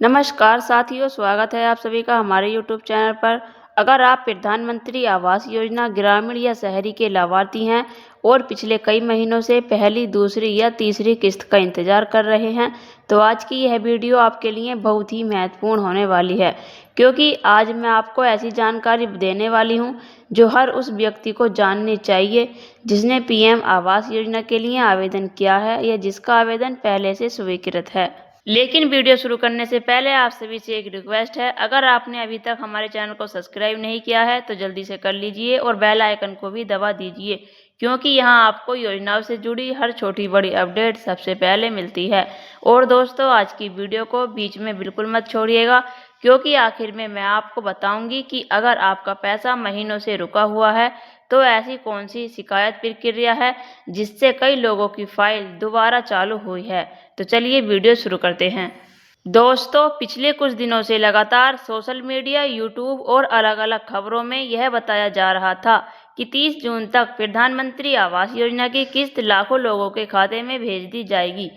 नमस्कार साथियों, स्वागत है आप सभी का हमारे यूट्यूब चैनल पर। अगर आप प्रधानमंत्री आवास योजना ग्रामीण या शहरी के लाभार्थी हैं और पिछले कई महीनों से पहली, दूसरी या तीसरी किस्त का इंतजार कर रहे हैं, तो आज की यह वीडियो आपके लिए बहुत ही महत्वपूर्ण होने वाली है, क्योंकि आज मैं आपको ऐसी जानकारी देने वाली हूं जो हर उस व्यक्ति को जाननी चाहिए जिसने पीएम आवास योजना के लिए आवेदन किया है या जिसका आवेदन पहले से स्वीकृत है। लेकिन वीडियो शुरू करने से पहले आप सभी से एक रिक्वेस्ट है, अगर आपने अभी तक हमारे चैनल को सब्सक्राइब नहीं किया है तो जल्दी से कर लीजिए और बेल आइकन को भी दबा दीजिए, क्योंकि यहां आपको योजनाओं से जुड़ी हर छोटी बड़ी अपडेट सबसे पहले मिलती है। और दोस्तों, आज की वीडियो को बीच में बिल्कुल मत छोड़िएगा, क्योंकि आखिर में मैं आपको बताऊंगी कि अगर आपका पैसा महीनों से रुका हुआ है तो ऐसी कौन सी शिकायत प्रक्रिया है जिससे कई लोगों की फाइल दोबारा चालू हुई है। तो चलिए वीडियो शुरू करते हैं। दोस्तों, पिछले कुछ दिनों से लगातार सोशल मीडिया, यूट्यूब और अलग अलग खबरों में यह बताया जा रहा था कि 30 जून तक प्रधानमंत्री आवास योजना की किस्त लाखों लोगों के खाते में भेज दी जाएगी।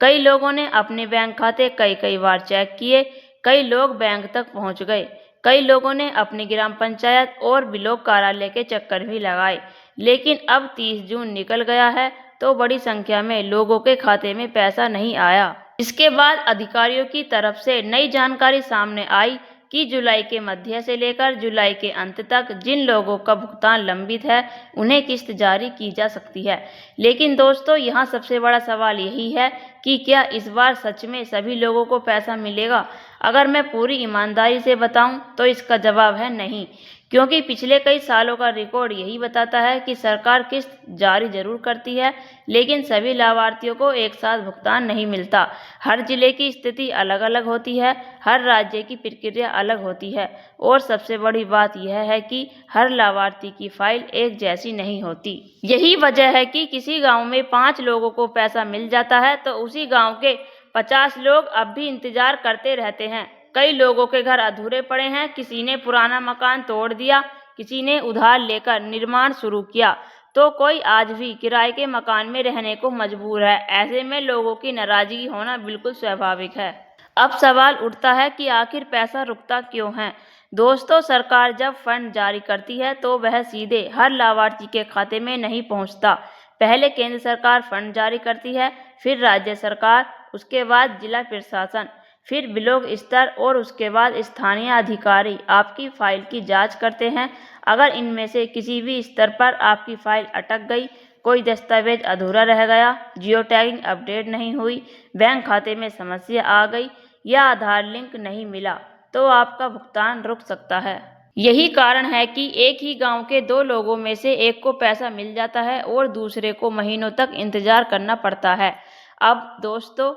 कई लोगों ने अपने बैंक खाते कई बार चेक किए, कई लोग बैंक तक पहुंच गए, कई लोगों ने अपनी ग्राम पंचायत और ब्लॉक कार्यालय के चक्कर भी लगाए, लेकिन अब 30 जून निकल गया है तो बड़ी संख्या में लोगों के खाते में पैसा नहीं आया। इसके बाद अधिकारियों की तरफ से नई जानकारी सामने आई कि जुलाई के मध्य से लेकर जुलाई के अंत तक जिन लोगों का भुगतान लंबित है उन्हें किस्त जारी की जा सकती है। लेकिन दोस्तों, यहाँ सबसे बड़ा सवाल यही है कि क्या इस बार सच में सभी लोगों को पैसा मिलेगा। अगर मैं पूरी ईमानदारी से बताऊं तो इसका जवाब है नहीं, क्योंकि पिछले कई सालों का रिकॉर्ड यही बताता है कि सरकार किस्त जारी जरूर करती है, लेकिन सभी लाभार्थियों को एक साथ भुगतान नहीं मिलता। हर जिले की स्थिति अलग अलग होती है, हर राज्य की प्रक्रिया अलग होती है और सबसे बड़ी बात यह है कि हर लाभार्थी की फाइल एक जैसी नहीं होती। यही वजह है कि किसी गांव में 5 लोगों को पैसा मिल जाता है तो उसी गांव के 50 लोग अब भी इंतजार करते रहते हैं। कई लोगों के घर अधूरे पड़े हैं, किसी ने पुराना मकान तोड़ दिया, किसी ने उधार लेकर निर्माण शुरू किया, तो कोई आज भी किराए के मकान में रहने को मजबूर है। ऐसे में लोगों की नाराजगी होना बिल्कुल स्वाभाविक है। अब सवाल उठता है कि आखिर पैसा रुकता क्यों है। दोस्तों, सरकार जब फंड जारी करती है तो वह सीधे हर लाभार्थी के खाते में नहीं पहुंचता। पहले केंद्र सरकार फंड जारी करती है, फिर राज्य सरकार, उसके बाद जिला प्रशासन, फिर ब्लॉक स्तर और उसके बाद स्थानीय अधिकारी आपकी फाइल की जांच करते हैं। अगर इनमें से किसी भी स्तर पर आपकी फाइल अटक गई, कोई दस्तावेज अधूरा रह गया, जियो टैगिंग अपडेट नहीं हुई, बैंक खाते में समस्या आ गई या आधार लिंक नहीं मिला, तो आपका भुगतान रुक सकता है। यही कारण है कि एक ही गांव के 2 लोगों में से एक को पैसा मिल जाता है और दूसरे को महीनों तक इंतजार करना पड़ता है। अब दोस्तों,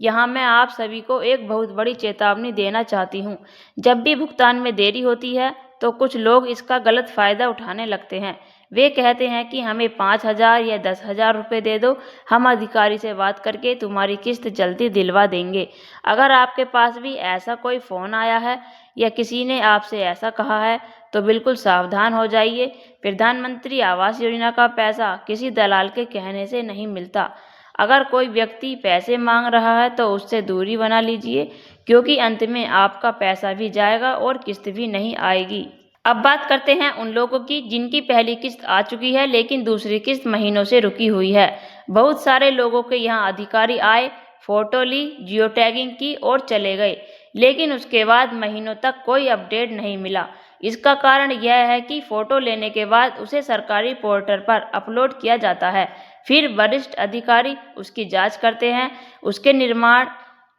यहाँ मैं आप सभी को एक बहुत बड़ी चेतावनी देना चाहती हूँ। जब भी भुगतान में देरी होती है तो कुछ लोग इसका गलत फायदा उठाने लगते हैं। वे कहते हैं कि हमें 5,000 या 10,000 रुपये दे दो, हम अधिकारी से बात करके तुम्हारी किस्त जल्दी दिलवा देंगे। अगर आपके पास भी ऐसा कोई फ़ोन आया है या किसी ने आपसे ऐसा कहा है तो बिल्कुल सावधान हो जाइए। प्रधानमंत्री आवास योजना का पैसा किसी दलाल के कहने से नहीं मिलता। अगर कोई व्यक्ति पैसे मांग रहा है तो उससे दूरी बना लीजिए, क्योंकि अंत में आपका पैसा भी जाएगा और किस्त भी नहीं आएगी। अब बात करते हैं उन लोगों की जिनकी पहली किस्त आ चुकी है लेकिन दूसरी किस्त महीनों से रुकी हुई है। बहुत सारे लोगों के यहाँ अधिकारी आए, फोटो ली, जियो टैगिंग की और चले गए, लेकिन उसके बाद महीनों तक कोई अपडेट नहीं मिला। इसका कारण यह है कि फोटो लेने के बाद उसे सरकारी पोर्टल पर अपलोड किया जाता है, फिर वरिष्ठ अधिकारी उसकी जांच करते हैं, उसके निर्माण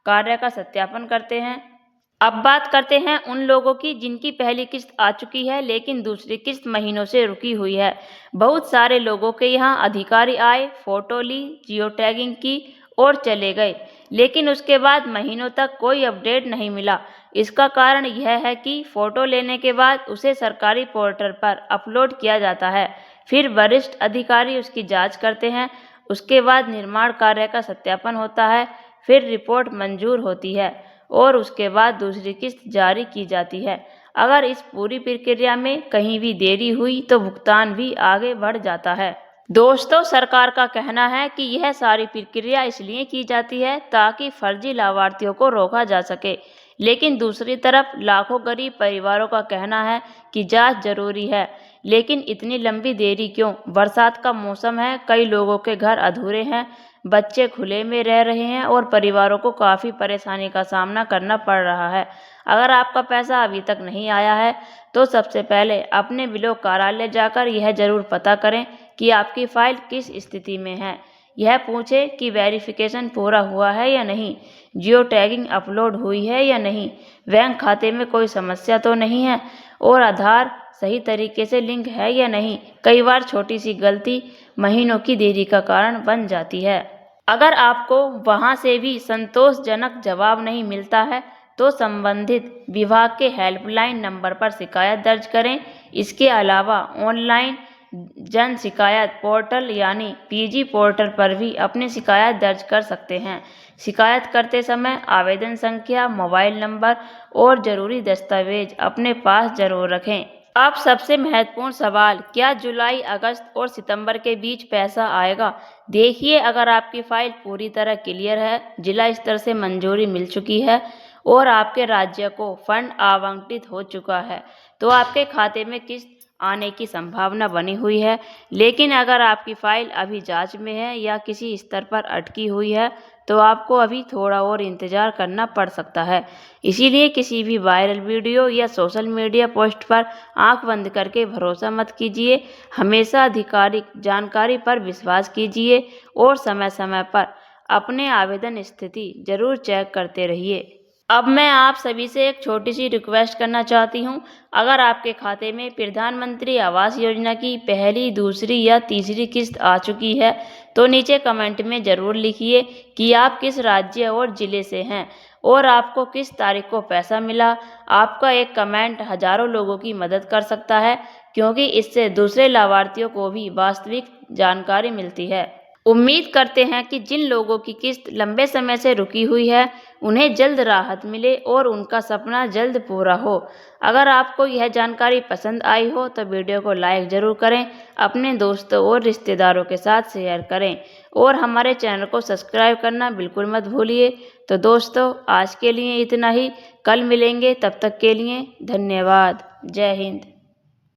कार्य का सत्यापन करते हैं। अब बात करते हैं उन लोगों की जिनकी पहली किस्त आ चुकी है लेकिन दूसरी किस्त महीनों से रुकी हुई है। बहुत सारे लोगों के यहाँ अधिकारी आए, फोटो ली, जियो टैगिंग की और चले गए, लेकिन उसके बाद महीनों तक कोई अपडेट नहीं मिला। इसका कारण यह है कि फोटो लेने के बाद उसे सरकारी पोर्टल पर अपलोड किया जाता है, फिर वरिष्ठ अधिकारी उसकी जांच करते हैं, उसके बाद निर्माण कार्य का सत्यापन होता है, फिर रिपोर्ट मंजूर होती है और उसके बाद दूसरी किस्त जारी की जाती है। अगर इस पूरी प्रक्रिया में कहीं भी देरी हुई तो भुगतान भी आगे बढ़ जाता है। दोस्तों, सरकार का कहना है कि यह सारी प्रक्रिया इसलिए की जाती है ताकि फर्जी लाभार्थियों को रोका जा सके, लेकिन दूसरी तरफ लाखों गरीब परिवारों का कहना है कि जांच जरूरी है। लेकिन इतनी लंबी देरी क्यों? बरसात का मौसम है, कई लोगों के घर अधूरे हैं, बच्चे खुले में रह रहे हैं और परिवारों को काफ़ी परेशानी का सामना करना पड़ रहा है। अगर आपका पैसा अभी तक नहीं आया है तो सबसे पहले अपने ब्लॉक कार्यालय जाकर यह जरूर पता करें कि आपकी फाइल किस स्थिति में है। यह पूछें कि वेरिफिकेशन पूरा हुआ है या नहीं, जियो टैगिंग अपलोड हुई है या नहीं, बैंक खाते में कोई समस्या तो नहीं है और आधार सही तरीके से लिंक है या नहीं। कई बार छोटी सी गलती महीनों की देरी का कारण बन जाती है। अगर आपको वहां से भी संतोषजनक जवाब नहीं मिलता है तो संबंधित विभाग के हेल्पलाइन नंबर पर शिकायत दर्ज करें। इसके अलावा ऑनलाइन जन शिकायत पोर्टल यानी पीजी पोर्टल पर भी अपनी शिकायत दर्ज कर सकते हैं। शिकायत करते समय आवेदन संख्या, मोबाइल नंबर और ज़रूरी दस्तावेज अपने पास जरूर रखें। अब सबसे महत्वपूर्ण सवाल, क्या जुलाई, अगस्त और सितंबर के बीच पैसा आएगा? देखिए, अगर आपकी फाइल पूरी तरह क्लियर है, जिला स्तर से मंजूरी मिल चुकी है और आपके राज्य को फंड आवंटित हो चुका है तो आपके खाते में किस्त आने की संभावना बनी हुई है। लेकिन अगर आपकी फाइल अभी जांच में है या किसी स्तर पर अटकी हुई है तो आपको अभी थोड़ा और इंतजार करना पड़ सकता है। इसीलिए किसी भी वायरल वीडियो या सोशल मीडिया पोस्ट पर आंख बंद करके भरोसा मत कीजिए। हमेशा आधिकारिक जानकारी पर विश्वास कीजिए और समय समय पर अपने आवेदन स्थिति जरूर चेक करते रहिए। अब मैं आप सभी से एक छोटी सी रिक्वेस्ट करना चाहती हूँ। अगर आपके खाते में प्रधानमंत्री आवास योजना की पहली, दूसरी या तीसरी किस्त आ चुकी है तो नीचे कमेंट में ज़रूर लिखिए कि आप किस राज्य और ज़िले से हैं और आपको किस तारीख को पैसा मिला। आपका एक कमेंट हजारों लोगों की मदद कर सकता है, क्योंकि इससे दूसरे लाभार्थियों को भी वास्तविक जानकारी मिलती है। उम्मीद करते हैं कि जिन लोगों की किस्त लंबे समय से रुकी हुई है उन्हें जल्द राहत मिले और उनका सपना जल्द पूरा हो। अगर आपको यह जानकारी पसंद आई हो तो वीडियो को लाइक ज़रूर करें, अपने दोस्तों और रिश्तेदारों के साथ शेयर करें और हमारे चैनल को सब्सक्राइब करना बिल्कुल मत भूलिए। तो दोस्तों, आज के लिए इतना ही, कल मिलेंगे, तब तक के लिए धन्यवाद। जय हिंद।